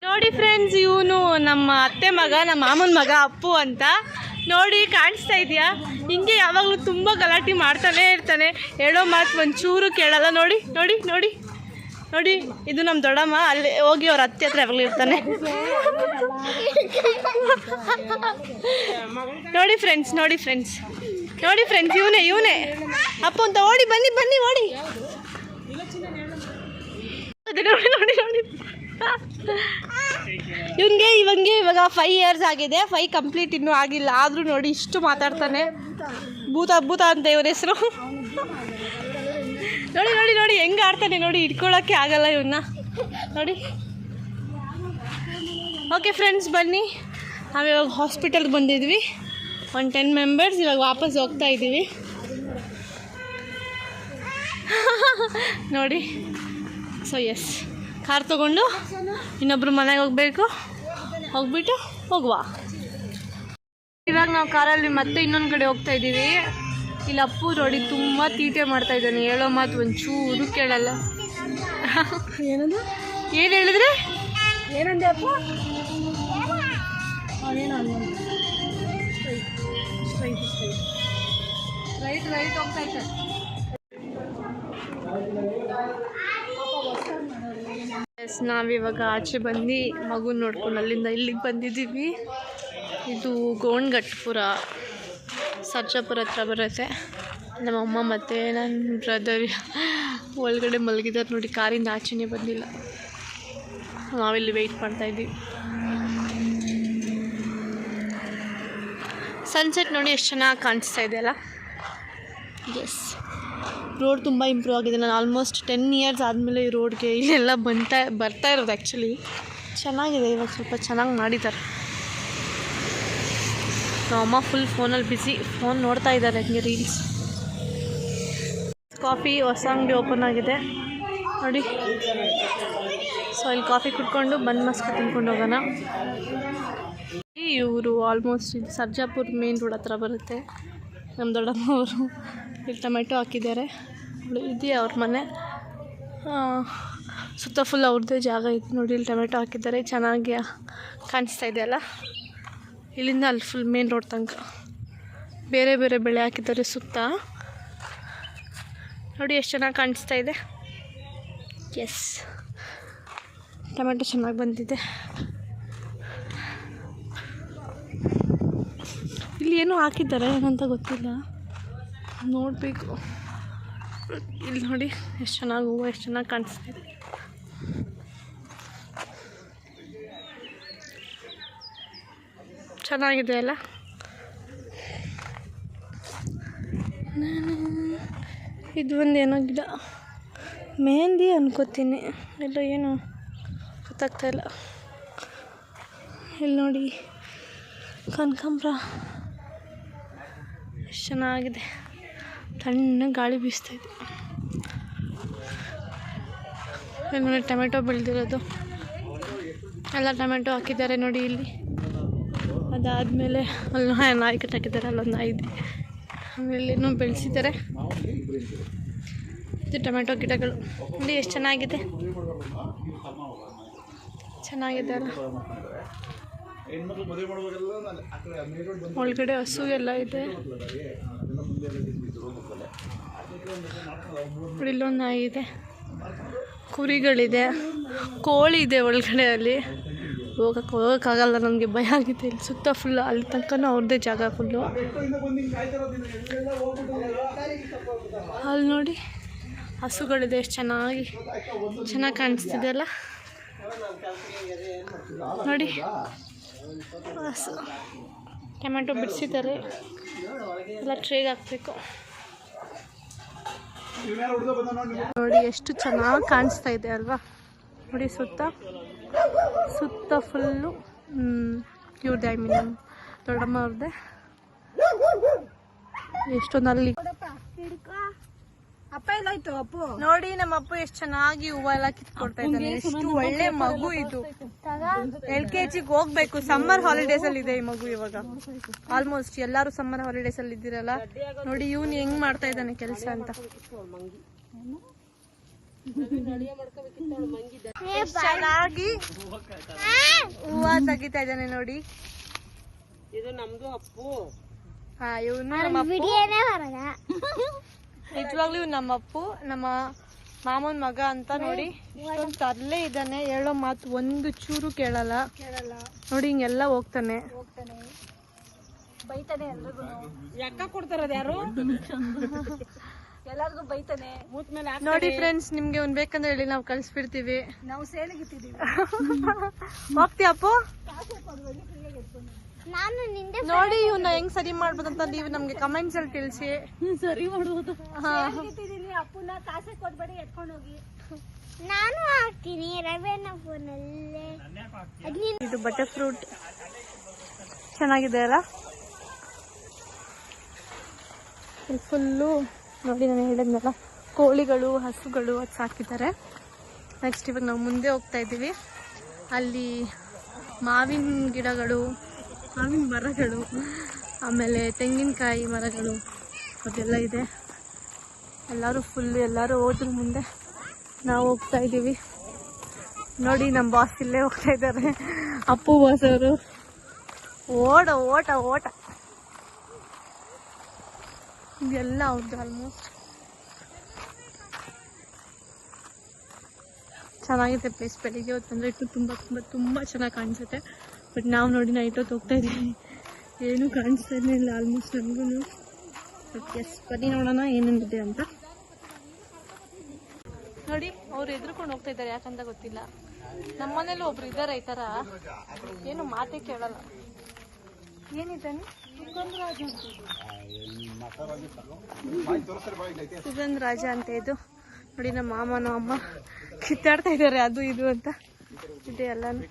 ನೋಡಿ ಫ್ರೆಂಡ್ಸ್, ಇವನು ನಮ್ಮ ಅತ್ತೆ ಮಗ, ನಮ್ಮ ಮಾಮನ ಮಗ ಅಪ್ಪು ಅಂತ. ನೋಡಿ ಕಾಣಿಸ್ತಾ ಇದೆಯಾ? ಹಿಂಗೆ ಯಾವಾಗಲೂ ತುಂಬ ಗಲಾಟೆ ಮಾಡ್ತಾನೆ ಇರ್ತಾನೆ, ಹೇಳೋ ಮಾತು ಒಂಚೂರು ಕೇಳಲ್ಲ. ನೋಡಿ ನೋಡಿ ನೋಡಿ ನೋಡಿ, ಇದು ನಮ್ಮ ದೊಡ್ಡಮ್ಮ. ಅಲ್ಲಿ ಹೋಗಿ ಅವ್ರ ಅತ್ತೆ ಹತ್ರ ಯಾವಾಗಲೂ ಇರ್ತಾನೆ. ನೋಡಿ ಫ್ರೆಂಡ್ಸ್, ನೋಡಿ ಫ್ರೆಂಡ್ಸ್, ನೋಡಿ ಫ್ರೆಂಡ್ಸ್, ಇವನೇ ಅಪ್ಪು ಅಂತ. ಓಡಿ ಬನ್ನಿ ಬನ್ನಿ ಓಡಿ. ನೋಡಿ ನೋಡಿ ನೋಡಿ, ಇವಂಗೆ ಇವಾಗ 5 years ಆಗಿದೆ. 5 ಕಂಪ್ಲೀಟ್ ಇನ್ನೂ ಆಗಿಲ್ಲ. ಆದರೂ ನೋಡಿ ಇಷ್ಟು ಮಾತಾಡ್ತಾನೆ. ಭೂತ ಅಂತ ಇವನ ಹೆಸರು. ನೋಡಿ ನೋಡಿ ನೋಡಿ ಹೆಂಗೆ ಆಡ್ತಾನೆ ನೋಡಿ, ಇಟ್ಕೊಳ್ಳೋಕ್ಕೆ ಆಗಲ್ಲ ಇವನ್ನ ನೋಡಿ. ಓಕೆ ಫ್ರೆಂಡ್ಸ್, ಬನ್ನಿ. ನಾವಿವಾಗ ಹಾಸ್ಪಿಟಲ್ಗೆ ಬಂದಿದ್ವಿ, ಒಂದು 10 members. ಇವಾಗ ವಾಪಸ್ ಹೋಗ್ತಾ ಇದ್ದೀವಿ ನೋಡಿ. ಸೊ ಎಸ್, ಕಾರ್ ತೊಗೊಂಡು ಇನ್ನೊಬ್ರು ಮನೆಗೆ ಹೋಗ್ಬಿಟ್ಟು ಹೋಗುವ. ಇವಾಗ ನಾವು ಕಾರಲ್ಲಿ ಮತ್ತೆ ಇನ್ನೊಂದು ಕಡೆ ಹೋಗ್ತಾ ಇದ್ದೀವಿ. ಇಲ್ಲಿ ಅಪ್ಪು ನೋಡಿ ತುಂಬ ತೀಟೆ ಮಾಡ್ತಾ ಇದ್ದಾನೆ, ಹೇಳೋ ಮಾತು ಒಂಚೂರು ಕೇಳಲ್ಲ. ಏನು ಹೇಳಿದ್ರೆ ಏನಂದೆ ಅಪ್ಪ? ರೈಟ್ ಹೋಗ್ತಾ ಇದ್ದಾರೆ. ನಾವಿವಾಗ ಆಚೆ ಬಂದು ಮಗು ನೋಡ್ಕೊಂಡು ಅಲ್ಲಿಂದ ಇಲ್ಲಿಗೆ ಬಂದಿದ್ದೀವಿ. ಇದು ಗೋಣಗಟ್ಟಪುರ, ಸರ್ಜಾಪುರ ಹತ್ರ ಬರುತ್ತೆ. ನಮ್ಮಮ್ಮ ಮತ್ತು ನನ್ನ ಬ್ರದರ್ ಒಳಗಡೆ ಮಲಗಿದ್ದಾರೆ ನೋಡಿ, ಕಾರಿಂದ ಆಚೆನೇ ಬಂದಿಲ್ಲ. ನಾವಿಲ್ಲಿ ವೆಯ್ಟ್ ಮಾಡ್ತಾಯಿದ್ದೀವಿ. ಸನ್ಸೆಟ್ ನೋಡಿ ಎಷ್ಟು ಚೆನ್ನಾಗಿ ಕಾಣಿಸ್ತಾ ಇದೆ ಅಲ್ಲ. ಎಸ್, ರೋಡ್ ತುಂಬ ಇಂಪ್ರೂವ್ ಆಗಿದೆ. ನಾನು ಆಲ್ಮೋಸ್ಟ್ 10 years ಆದಮೇಲೆ ಈ ರೋಡ್ಗೆ ಇಲ್ಲೆಲ್ಲ ಬರ್ತಾ ಇರೋದು. ಆ್ಯಕ್ಚುಲಿ ಚೆನ್ನಾಗಿದೆ, ಇವಾಗ ಸ್ವಲ್ಪ ಚೆನ್ನಾಗಿ ಮಾಡಿದ್ದಾರೆ. ನಮ್ಮಮ್ಮ ಫುಲ್ ಫೋನಲ್ಲಿ ಬಿಸಿ, ಫೋನ್ ನೋಡ್ತಾ ಇದ್ದಾರೆ, ಹಂಗೆ ರೀಲ್ಸ್. ಕಾಫಿ ಹೊಸ ಅಂಗಡಿ ಓಪನ್ ಆಗಿದೆ ನೋಡಿ. ಸೊ ಇಲ್ಲಿ ಕಾಫಿ ಕುಡ್ಕೊಂಡು ಬಂದು ಮಸ್ಕ ತಿನ್ಕೊಂಡು ಹೋಗೋಣ. ಇವರು ಆಲ್ಮೋಸ್ಟ್ ಇದು ಸರ್ಜಾಪುರ ಮೇನ್ ರೋಡ್ ಹತ್ರ ಬರುತ್ತೆ. ನಮ್ಮ ದೊಡ್ಡಮ್ಮ ಅವರು ಇಲ್ಲಿ ಟೊಮೆಟೊ ಹಾಕಿದ್ದಾರೆ. ಇದೆಯಾ ಅವ್ರ ಮನೆ, ಸುತ್ತ ಫುಲ್ ಅವ್ರದ್ದೇ ಜಾಗ ಇದೆ ನೋಡಿ. ಇಲ್ಲಿ ಟೊಮೆಟೊ ಹಾಕಿದ್ದಾರೆ, ಚೆನ್ನಾಗಿ ಕಾಣಿಸ್ತಾ ಇದೆಯಲ್ಲ. ಇಲ್ಲಿಂದ ಅಲ್ಲಿ ಫುಲ್ ಮೇನ್ ರೋಡ್ ತನಕ ಬೇರೆ ಬೇರೆ ಬೆಳೆ ಹಾಕಿದ್ದಾರೆ ಸುತ್ತ. ನೋಡಿ ಎಷ್ಟು ಚೆನ್ನಾಗಿ ಕಾಣಿಸ್ತಾ ಇದೆ. ಎಸ್, ಟೊಮೆಟೊ ಚೆನ್ನಾಗಿ ಬಂದಿದೆ. ಇಲ್ಲಿ ಏನೋ ಹಾಕಿದ್ದಾರೆ, ಏನಂತ ಗೊತ್ತಿಲ್ಲ, ನೋಡಬೇಕು. ಇಲ್ಲಿ ನೋಡಿ ಎಷ್ಟು ಚೆನ್ನಾಗಿ ಹೂವು, ಎಷ್ಟು ಚೆನ್ನಾಗಿ ಕಾಣಿಸ್ತಾ ಇದೆ. ಚೆನ್ನಾಗಿದೆ ಅಲ್ಲ. ಇದು ಒಂದು ಏನೋ ಗಿಡ, ಮೆಹಂದಿ ಅನ್ಕೋತೀನಿ, ಇಲ್ಲ ಏನು ಗೊತ್ತಾಗ್ತಾ ಇಲ್ಲ. ಇಲ್ಲಿ ನೋಡಿ ಕನಕಾಂಬ್ರ ಎಷ್ಟು ಚೆನ್ನಾಗಿದೆ, ತಣ್ಣ ಗಾಳಿ ಬೀಸ್ತಾಯಿದೆ. ಇಲ್ಲಿ ನೋಡಿ ಟೊಮೆಟೊ ಬೆಳೆದಿರೋದು, ಎಲ್ಲ ಟೊಮೆಟೊ ಹಾಕಿದ್ದಾರೆ ನೋಡಿ ಇಲ್ಲಿ. ಅದಾದಮೇಲೆ ಅಲ್ಲಿ ನಾಯಿ ಕಟ್ಟಾಕಿದ್ದಾರೆ, ಅಲ್ಲೊಂದು ನಾಯಿ ಇದೆ. ಆಮೇಲೆ ಇನ್ನೂ ಬೆಳೆಸಿದ್ದಾರೆ. ಇದು ಟೊಮೆಟೊ ಗಿಡಗಳು ನೋಡಿ ಎಷ್ಟು ಚೆನ್ನಾಗಿದೆ, ಚೆನ್ನಾಗಿದೆ ಅಲ್ಲ. ಒಳಗಡೆ ಹಸು ಎಲ್ಲ ಇದೆ. ಇಲ್ಲೊಂದು ನಾಯಿ ಇದೆ, ಕುರಿಗಳಿದೆ, ಕೋಳಿ ಇದೆ ಒಳಗಡೆ. ಅಲ್ಲಿ ಹೋಗೋಕ್ಕಾಗಲ್ಲ, ನನಗೆ ಭಯ ಆಗಿದೆ. ಇಲ್ಲಿ ಸುತ್ತ ಫುಲ್ ಅಲ್ಲಿ ತನಕನೂ ಅವ್ರದ್ದೇ ಜಾಗ ಫುಲ್ಲು. ಅಲ್ಲಿ ನೋಡಿ ಹಸುಗಳಿದೆ, ಎಷ್ಟು ಚೆನ್ನಾಗಿ ಕಾಣಿಸ್ತಿದೆ ಅಲ್ಲ. ನೋಡಿ ಹಸು, ಟೊಮೆಟೊ ಬಿಡಿಸಿದ್ದಾರೆ, ಎಲ್ಲ ಟ್ರೇಗೆ ಹಾಕಬೇಕು. ನೋಡಿ ಎಷ್ಟು ಚೆನ್ನಾಗಿ ಕಾಣಿಸ್ತಾ ಇದೆ ಅಲ್ವಾ. ನೋಡಿ ಸುತ್ತ ಫುಲ್ಲು ಇವ್ರದ್ದೆ, ಐ ಮೀನ್ ದೊಡ್ಡಮ್ಮ ಅವ್ರದ್ದೆ. ಎಷ್ಟೊಂದು ಅಲ್ಲಿ ಅಪ್ಪ ಎಲ್ಲಾಯ್ತು ಅಪ್ಪು ನೋಡಿ, ನಮ್ಮ ಅಪ್ಪ ಎಷ್ಟು ಚೆನ್ನಾಗಿ ಹೂವು ಎಲ್ಲ ಕಿತ್ಕೊಡ್ತಾ ಇದ್ದಾನೆ. ಎಷ್ಟು ಒಳ್ಳೆ ಮಗು ಇದು. LKG ಹೋಗ್ಬೇಕು. ಸಮ್ಮರ್ ಹಾಲಿಡೇಸ್ ಅಲ್ಲಿ ಇದೆ ಈ ಮಗು ಇವಾಗ. ಆಲ್ಮೋಸ್ಟ್ ಎಲ್ಲರೂ ಸಮ್ಮರ್ ಹಾಲಿಡೇಸ್ ಅಲ್ಲಿ ಇದ್ದೀರಲ್ಲ. ನೋಡಿ ಇವನು ಹೆಂಗ್ ಮಾಡ್ತಾ ಇದ್ದಾನೆ ಕೆಲಸ ಅಂತ. ಚೆನ್ನಾಗಿ ಹೂವ ತೆಗಿತಾ ಇದ್ದಾನೆ ನೋಡಿ. ಇದು ನಮ್ದು ಅಪ್ಪು. ಹಾ, ಇವನು ನಮ್ಮ ನಿಜವಾಗ್ಲೂ ಇವ್ ನಮ್ಮ ಅಪ್ಪು, ನಮ್ಮ ಮಾಮೂನ್ ಮಗ ಅಂತ ನೋಡಿ. ಇಷ್ಟೊಂದು ತರ್ಲೇ ಇದ್ದಾನೆ, ಹೇಳೋ ಮಾತು ಒಂದು ಚೂರು ಕೇಳಲ್ಲ ನೋಡಿ. ಹಿಂಗೆಲ್ಲ ಹೋಗ್ತಾನೆ, ಬೈತಾನೆ ಎಲ್ರಿಗೂ. ಯಾಕ ಕೊಡ್ತಾರದು ಯಾರು ಎಲ್ಲಾರ್ಗು ಬೈತಾನೆ ನೋಡಿ. ಫ್ರೆಂಡ್ಸ್, ನಿಮ್ಗೆ ಒಂದ್ ಬೇಕಂದ್ರೆ ಹೇಳಿ, ನಾವು ಕಳ್ಸಿಬಿಡ್ತೀವಿ. ನಾವು ಸೇಲಿಗಿಟ್ಟಿದೀವಿ. ಹೋಗ್ತೀಯಪ್ಪು? ನೋಡಿ ಇವ್ನ ಹೆಂಗ್ ಸರಿ ಮಾಡ್ಬೋದಂತ ನೀವು ನಮ್ಗೆ ಕಮೆಂಟ್ಸ್ ಅಲ್ಲಿ ತಿಳಿಸಿ. ಸರಿ ಮಾಡ್ಬೋದು. ಅಪ್ಪನ ಕಾಸೆ ಕೊಡ್ಬೇಡಿ, ಎತ್ಕೊಂಡು ಹೋಗಿ. ನಾನು ಹಾಕ್ತೀನಿ ರವೆನ ಫೋನಲ್ಲೇ. ಇದು ಬಟರ್ ಫ್ರೂಟ್ ಚೆನ್ನಾಗಿದೆ ಅಲ್ಲ. ಫುಲ್ಲು ನೋಡಿ, ನಾನು ಹೇಳಿದ್ನಲ್ಲ, ಕೋಳಿಗಳು, ಹಸುಗಳು ಅದು ಸಾಕಿದ್ದಾರೆ. ನೆಕ್ಸ್ಟ್ ಇವಾಗ ನಾವು ಮುಂದೆ ಹೋಗ್ತಾ ಇದ್ದೀವಿ. ಅಲ್ಲಿ ಮಾವಿನ ಗಿಡಗಳು, ಮಾವಿನ ಮರಗಳು, ಆಮೇಲೆ ತೆಂಗಿನಕಾಯಿ ಮರಗಳು ಅದೆಲ್ಲ ಇದೆ. ಎಲ್ಲರೂ ಫುಲ್ಲು, ಎಲ್ಲರೂ ಹೋದ್ರ ಮುಂದೆ ನಾವು ಹೋಗ್ತಾ ಇದ್ದೀವಿ ನೋಡಿ. ನಮ್ಮ ಬಾಸ್ ಇಲ್ಲೇ ಹೋಗ್ತಾ ಇದ್ದಾರೆ, ಅಪ್ಪು ಬಾಸ್ ಅವರು. ಓಟ ಓಟ ಓಟ ಇದೆಲ್ಲ ಅವ್ರದ್ದು ಆಲ್ಮೋಸ್ಟ್. ಚೆನ್ನಾಗಿದೆ ಪ್ಲೇಸ್. ಬೆಳಿಗ್ಗೆ ಹೊತ್ತು ಅಂದರೆ ಇಟ್ಟು ತುಂಬ ತುಂಬ ತುಂಬ ಚೆನ್ನಾಗಿ ಕಾಣಿಸುತ್ತೆ. ಬಟ್ ನಾವು ನೋಡಿ ನೈಟ್ ಹೊತ್ತು ಹೋಗ್ತಾ ಇದ್ದೀವಿ, ಏನೂ ಕಾಣಿಸ್ತಾನೆ ಇಲ್ಲ ಆಲ್ಮೋಸ್ಟ್ ನಮಗೂ. ಬಟ್ ಎಸ್, ಬನ್ನಿ ನೋಡೋಣ ಏನೇನಿದೆ ಅಂತ. ನೋಡಿ, ಅವ್ರು ಎದ್ರುಕೊಂಡು ಹೋಗ್ತಾ ಇದ್ದಾರೆ, ಯಾಕಂತ ಗೊತ್ತಿಲ್ಲ. ನಮ್ಮನೇಲಿ ಒಬ್ರು ಇದ್ದಾರೆ ಈ ಥರ, ಏನು ಮಾತೇ ಕೇಳಲ್ಲ. ಏನಿದ್ದಾನೆ? ಸುಗಂಧ ರಾಜ ಅಂತ ಇದು ನೋಡಿ. ನಮ್ಮ ಮಾಮನ ಅಮ್ಮ ಕಿತ್ತಾಡ್ತಾ ಇದ್ದಾರೆ, ಅದು ಇದು ಅಂತ ಇದೆ ಎಲ್ಲಾನು.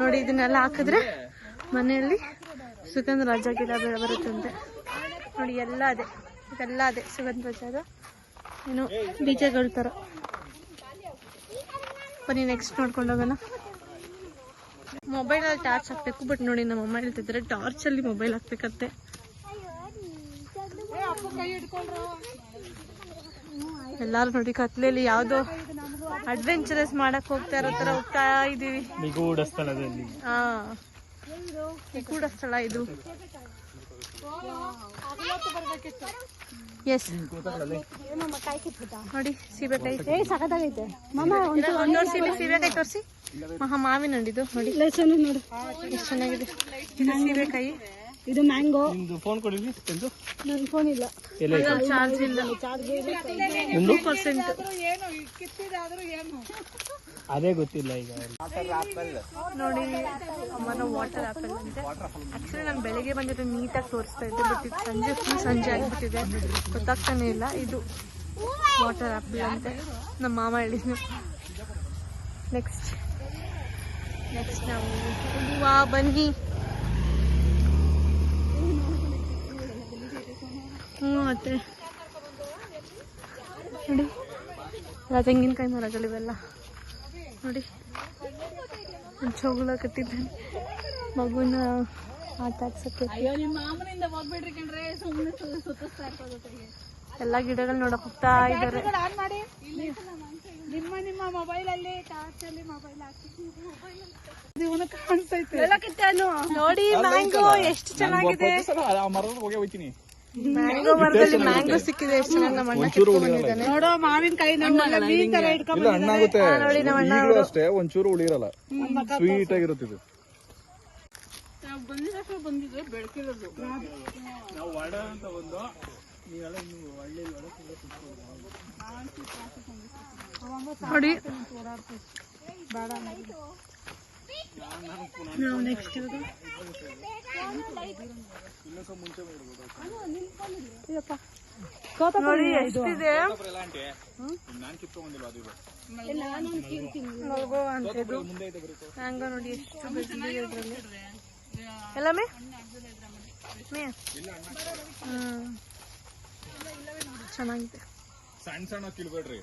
ನೋಡಿ, ಇದನ್ನೆಲ್ಲ ಹಾಕಿದ್ರೆ ಮನೆಯಲ್ಲಿ ಸುಗಂಧ ರಾಜ ಗಿಡ ಬರುತ್ತಂತೆ ನೋಡಿ. ಎಲ್ಲ ಅದೇ, ಇದೆಲ್ಲ ಅದೇ ಸುಗಂಧ ರಾಜದ ಏನು ಬೀಜಗಳ ಥರ. ಬನ್ನಿ ನೆಕ್ಸ್ಟ್ ನೋಡ್ಕೊಂಡು ಹೋಗೋಣ. ಮೊಬೈಲಲ್ಲಿ ಟಾರ್ಚ್ ಹಾಕ್ಬೇಕು. ಬಟ್ ನೋಡಿ, ನಮ್ಮ ಅಮ್ಮ ಹೇಳ್ತಿದ್ದಾರೆ ಟಾರ್ಚಲ್ಲಿ ಮೊಬೈಲ್ ಹಾಕ್ಬೇಕಂತೆ. ಎಲ್ಲಾರು ನೋಡಿ ಕತ್ಲೆಯಲ್ಲಿ ಯಾವುದೋ ಅಡ್ವೆಂಚರಸ್ ಮಾಡಕ್ ಹೋಗ್ತಾ ಇರೋ ತರ ಹೋಗ್ತಾ ಇದೀವಿ. ನಿಗೂಢ ಸ್ಥಳದಲ್ಲಿ. ಹಾ, ನಿಗೂಢ ಸ್ಥಳ ಇದು. ಎಸ್ ನೋಡಿ, ಸೀಬೆಕಾಯಿ ಸಖತ್ತಾಗೈತೆ. ಸೀಬೆಕಾಯಿ ತೋರಿಸಿ. ಮಾವಿನ ಹಣ್ಣಿದು ನೋಡಿ, ಎಷ್ಟು ಚೆನ್ನಾಗಿದೆ. ಇದು ಸೀಬೆಕಾಯಿ, ಇದು ಮ್ಯಾಂಗೋ. ಫೋನ್ ಕೊಡಿ. ನನ್ನ ಫೋನ್ ಇಲ್ಲ, ಚಾರ್ಜ್ ಇಲ್ಲ, 2%. ಅದೇ ಗೊತ್ತಿಲ್ಲ ಈಗ ನೋಡಿ. ಅಮ್ಮನ ವಾಟರ್ ಆಪಲ್ ಅಂತೆ. ಆಕ್ಚುಲಿ ನಾನು ಬೆಳಿಗ್ಗೆ ಬಂದಿದ್ದು ನೀಟಾಗಿ ತೋರಿಸ್ತಾ ಇದ್ದೆ, ಬಟ್ ಇದು ಸಂಜೆ ಫುಲ್ ಸಂಜೆ ಆಗಿಬಿಟ್ಟಿದೆ, ಗೊತ್ತಾಗ್ತಾನೆ ಇಲ್ಲ. ಇದು ವಾಟರ್ ಆಪಲ್ ಅಂತೆ, ನಮ್ಮ ಮಾಮ ಹೇಳಿದ್ನು. ನೆಕ್ಸ್ಟ್ ನಾವು ಹೂವಾ, ಬನ್ನಿ. ಮತ್ತೆ ನೋಡಿ, ತೆಂಗಿನಕಾಯಿ ಮರಗಳಿವೆಲ್ಲ ನೋಡಿ. ಜೋಗುಳ ಕಟ್ಟಿದ್ದಾನೆ ಮಗುನ ಆಟ ಆಡ್ಸಕ್ಕೆ. ಎಲ್ಲ ಗಿಡಗಳು ನೋಡಕ್ ಹೋಗ್ತಾ ಇದ್ದಾರೆ. ನಿಮ್ಮ ಮೊಬೈಲ್ ಅಲ್ಲಿ ಟಾರ್ಚ್ ಅಲ್ಲಿ ಮೊಬೈಲ್ ನೋಡಿ. ಮ್ಯಾಂಗೋ ಎಷ್ಟು ಚೆನ್ನಾಗಿದೆ. ಮ್ಯಾಂಗೋ ಮರದಲ್ಲಿ ಮ್ಯಾಂಗೋ ಸಿಕ್ಕಿದೆ, ಎಷ್ಟು ಚೆನ್ನಾಗಿ ನಮ್ಮ ಅಣ್ಣ ಕಿತ್ಕೊಂಡು ಬಂದಿದ್ದಾನೆ. ನೋಡೋ ಮಾವಿನಕಾಯಿ ನೋಡಿ, ನಮ್ಮ ಅಣ್ಣ ಅಷ್ಟೇ ಒಂಚೂರು ಉಳಿರಲ್ಲ, ಸ್ವೀಟ್ ಆಗಿರುತ್ತೆ ಇದು. ಬಂದಿದ್ರೆ ಬೆಳಕಿರೋದು. ನೋಡಿ, ನಾವು ನೆಕ್ಸ್ಟ್ ನೋಡಿ ಎಷ್ಟಿದೆ. ಮ್ಯಾಂಗೋ ನೋಡಿ ಎಷ್ಟು ಬೆಳೆದಿದೆ ಇದರಲ್ಲಿ ಎಲ್ಲ. ಚೆನ್ನಾಗಿದೆ. ಸಣ್ಣ ಸಣ್ಣ ಕಿಲ್ಬೇಡ್ರಿ.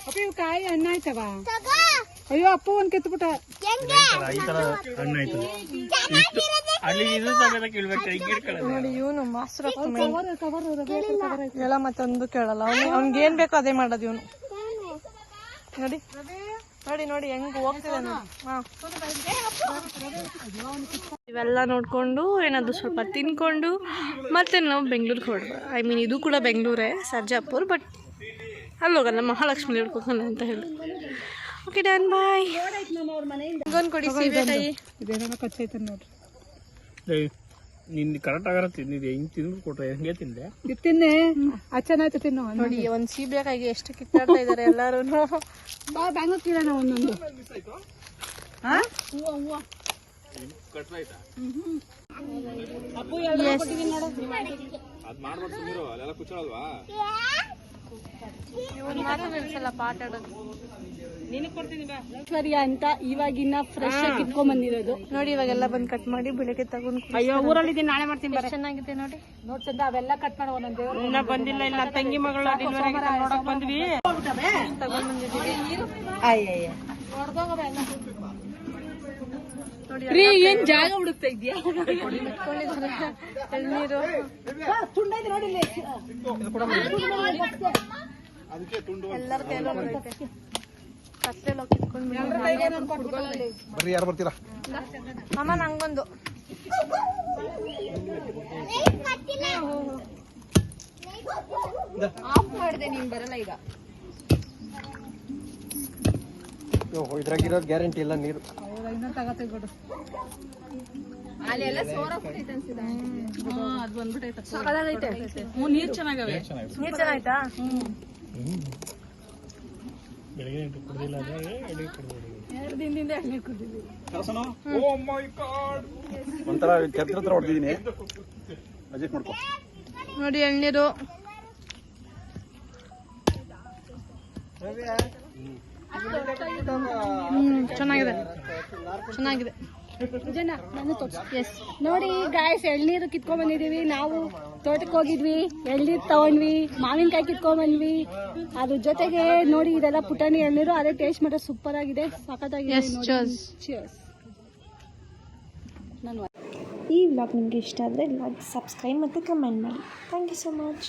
ಅಪ್ಪ ಇವ್ ಕಾಯಿ ಹಣ್ಣು ಆಯ್ತವ. ಅಯ್ಯೋ ಅಪ್ಪ ಒಂದ್ ಕಿತ್ಬಿಟ್ಟ. ಈ ತರ ಹಣ್ಣು ಆಯ್ತು. ಅಲ್ಲಿ ಇದು ತಗೋದಕ್ಕೆ ಇಳ್ಬೇಕು, ಹಿಂಗೆ ಇಟ್ಕೊಳ್ಳೋದು. ನೋಡಿ ಇವನು ಮಾಸ್ಟರ್ ಹೇಳ ಮತ್ತೊಂದು ಕೇಳಲ್ಲ. ಅವ್ನಿಗೆ ಏನ್ ಬೇಕೋ ಅದೇ ಮಾಡೋದು ಇವನು. ನೋಡಿ ನೋಡಿ ನೋಡಿ ಹೆಂಗ್ ಹೋಗ್ತಿದೆ ನೋಡಿ. ಇವೆಲ್ಲ ನೋಡ್ಕೊಂಡು ಏನಾದ್ರು ಸ್ವಲ್ಪ ತಿನ್ಕೊಂಡು ಮತ್ತೆ ನಾವು ಬೆಂಗ್ಳೂರಿಗೆ ಹೊರಡ್ಬ. ಐ ಮೀನ್ ಇದು ಕೂಡ ಬೆಂಗಳೂರೇ, ಸರ್ಜಾಪುರ್. ಬಟ್ ಅಲ್ಲಿ ಹೋಗಲ್ಲ, ಮಹಾಲಕ್ಷ್ಮಿ ಹಿಡ್ಕೋಣ ಅಂತ ಹೇಳಿ. ಓಕೆ ಡನ್, ಬಾಯ್. ಹಿಂಗೊಂದು ಕೊಡಿ ಸೀಬೆಕಾಯಿ. ಇದೇನೋ ಕಚ್ಚೈತೆ ನೋಡ್ರಿ. ನಿನ್ ಕರೆಕ್ಟ್ ಆಗಾರ ತಿಂದಿದೆ, ಹಿಂಗ್ ತಿಂದು ಕೊಟ್ರೆ ಹೆಂಗೆ ತಿಂದೆ? ಇದು ತಿನ್ನೆ, ಚೆನ್ನಾಯ್ತು ತಿನ್ನು. ನೋಡಿ ಒಂದ್ ಸೀಬೆಕಾಯಿಗೆ ಎಷ್ಟು ಕಿತ್ತಾಡ್ತಾ ಇದಾರೆ ಎಲ್ಲಾರು. ಬಾ ಬ್ಯಾಂಗ್ಳೂರ್ ಕಿರಣ ಒಂದೊಂದು. ಇವನ್ ಮಾತ್ರ ನಿಲ್ಸಲ್ಲ ಪಾಠ ಆಡೋದು. ಐಶ್ವರ್ಯ ಅಂತ ಇವಾಗಿನ ಫ್ರೆಶ್ ಕಿತ್ಕೊಂಡ್ ಬಂದಿರೋದು ನೋಡಿ ಇವಾಗೆಲ್ಲ ಬಂದ್ ಕಟ್ ಮಾಡಿ ಬೆಳಿಗ್ಗೆ ತಗೊಂಡು. ಅಯ್ಯೋ ಊರಲ್ಲಿ ನಾಳೆ ಮಾಡ್ತೀನಿ. ಚೆನ್ನಾಗಿದೆ ನೋಡಿ. ನೋಡ್ ಚಂದ ಅವೆಲ್ಲ ಕಟ್ ಮಾಡೋ ಒಂದೊಂದು. ಇನ್ನ ಬಂದಿಲ್ಲ, ಇಲ್ಲ ತಂಗಿ ಮಗಳ ನೋಡಕ್ ಬಂದ್ವಿ, ತಗೊಂಡ್ ಬಂದಿದ್ದೀವಿ. ರೀ ಏನ್ ಜಾಗ ಹುಡುಕ್ತಾ ಇದ್ಯಾ? ಎಳ್ನೀರು ಎಲ್ಲರ ಕೈಯಲ್ಲೂ ಬರ್ತೈತೆ. ಕತ್ತೆಲ್ಲ ಕಿತ್ಕೊಂಡು ಬರ್ರಿ, ಯಾರು ಬರ್ತೀರಾ? ಅಮ್ಮ ನಂಗೊಂದು. ಆಫ್ ಮಾಡಿದೆ, ನೀನ್ ಬರಲ್ಲ ಈಗ. ಇದ್ರಾಗಿರೋದು ಗ್ಯಾರಂಟಿ ಇಲ್ಲ ನೀರು. ಇನ್ನೊಂದು ತಗತ್ತೆ ಬಿಡು. ಅಲ್ಲೆಲ್ಲ ಸೋರ ಬಿಟ್ಟೈತೆ ಅನ್ಸಿದೆ. ಅದು ಬಂದ್ಬಿಟ್ಟೈತೆ, ಸಕಲಾಗೈತೆ. ನೀರ್ ಚೆನ್ನಾಗವೆ. ನೀರ್ ಚೆನ್ನಾಯ್ತಾ? ಬೆಳಗ್ಗೆ ಕುಡ್ದಿಲ್ಲ, ಎರಡು ದಿನದಿಂದ ಎಳ್ನೀರು ಕುಡಿದಿವಿ. ಒಂಥರ ಕೆತ್ರ ಹತ್ರ ಹೊಡೆದಿದ್ದೀನಿ, ಅಡ್ಜಸ್ಟ್ ಮಾಡ್ಕೊ. ನೋಡಿ ಎಳ್ನೀರು. ಚೆನ್ನಾಗಿದೆ, ಚೆನ್ನಾಗಿದೆ. ನಿಜನಾ? ನಾನು ಎಸ್ ನೋಡಿ ಗಾಯ್ಸ್, ಎಳ್ನೀರು ಕಿತ್ಕೊಂಡ್ ಬಂದಿದೀವಿ. ನಾವು ತೋಟಕ್ಕೆ ಹೋಗಿದ್ವಿ, ಎಳ್ನೀರು ತಗೊಂಡ್ವಿ, ಮಾವಿನಕಾಯಿ ಕಿತ್ಕೊಂಡ್ ಬಂದ್ವಿ. ಅದ್ರ ಜೊತೆಗೆ ನೋಡಿ ಇದೆಲ್ಲ ಪುಟಾಣಿ ಎಳ್ನೀರು. ಅದೇ ಟೇಸ್ಟ್ ಮಾತ್ರ ಸೂಪರ್ ಆಗಿದೆ, ಸಖತ್ತಾಗಿದೆ. ಈ ವ್ಲಾಗ್ ನಿಮಗೆ ಇಷ್ಟ ಆದರೆ ಲೈಕ್, ಸಬ್ಸ್ಕ್ರೈಬ್ ಮತ್ತು ಕಮೆಂಟ್ ಮಾಡಿ. Thank you so much.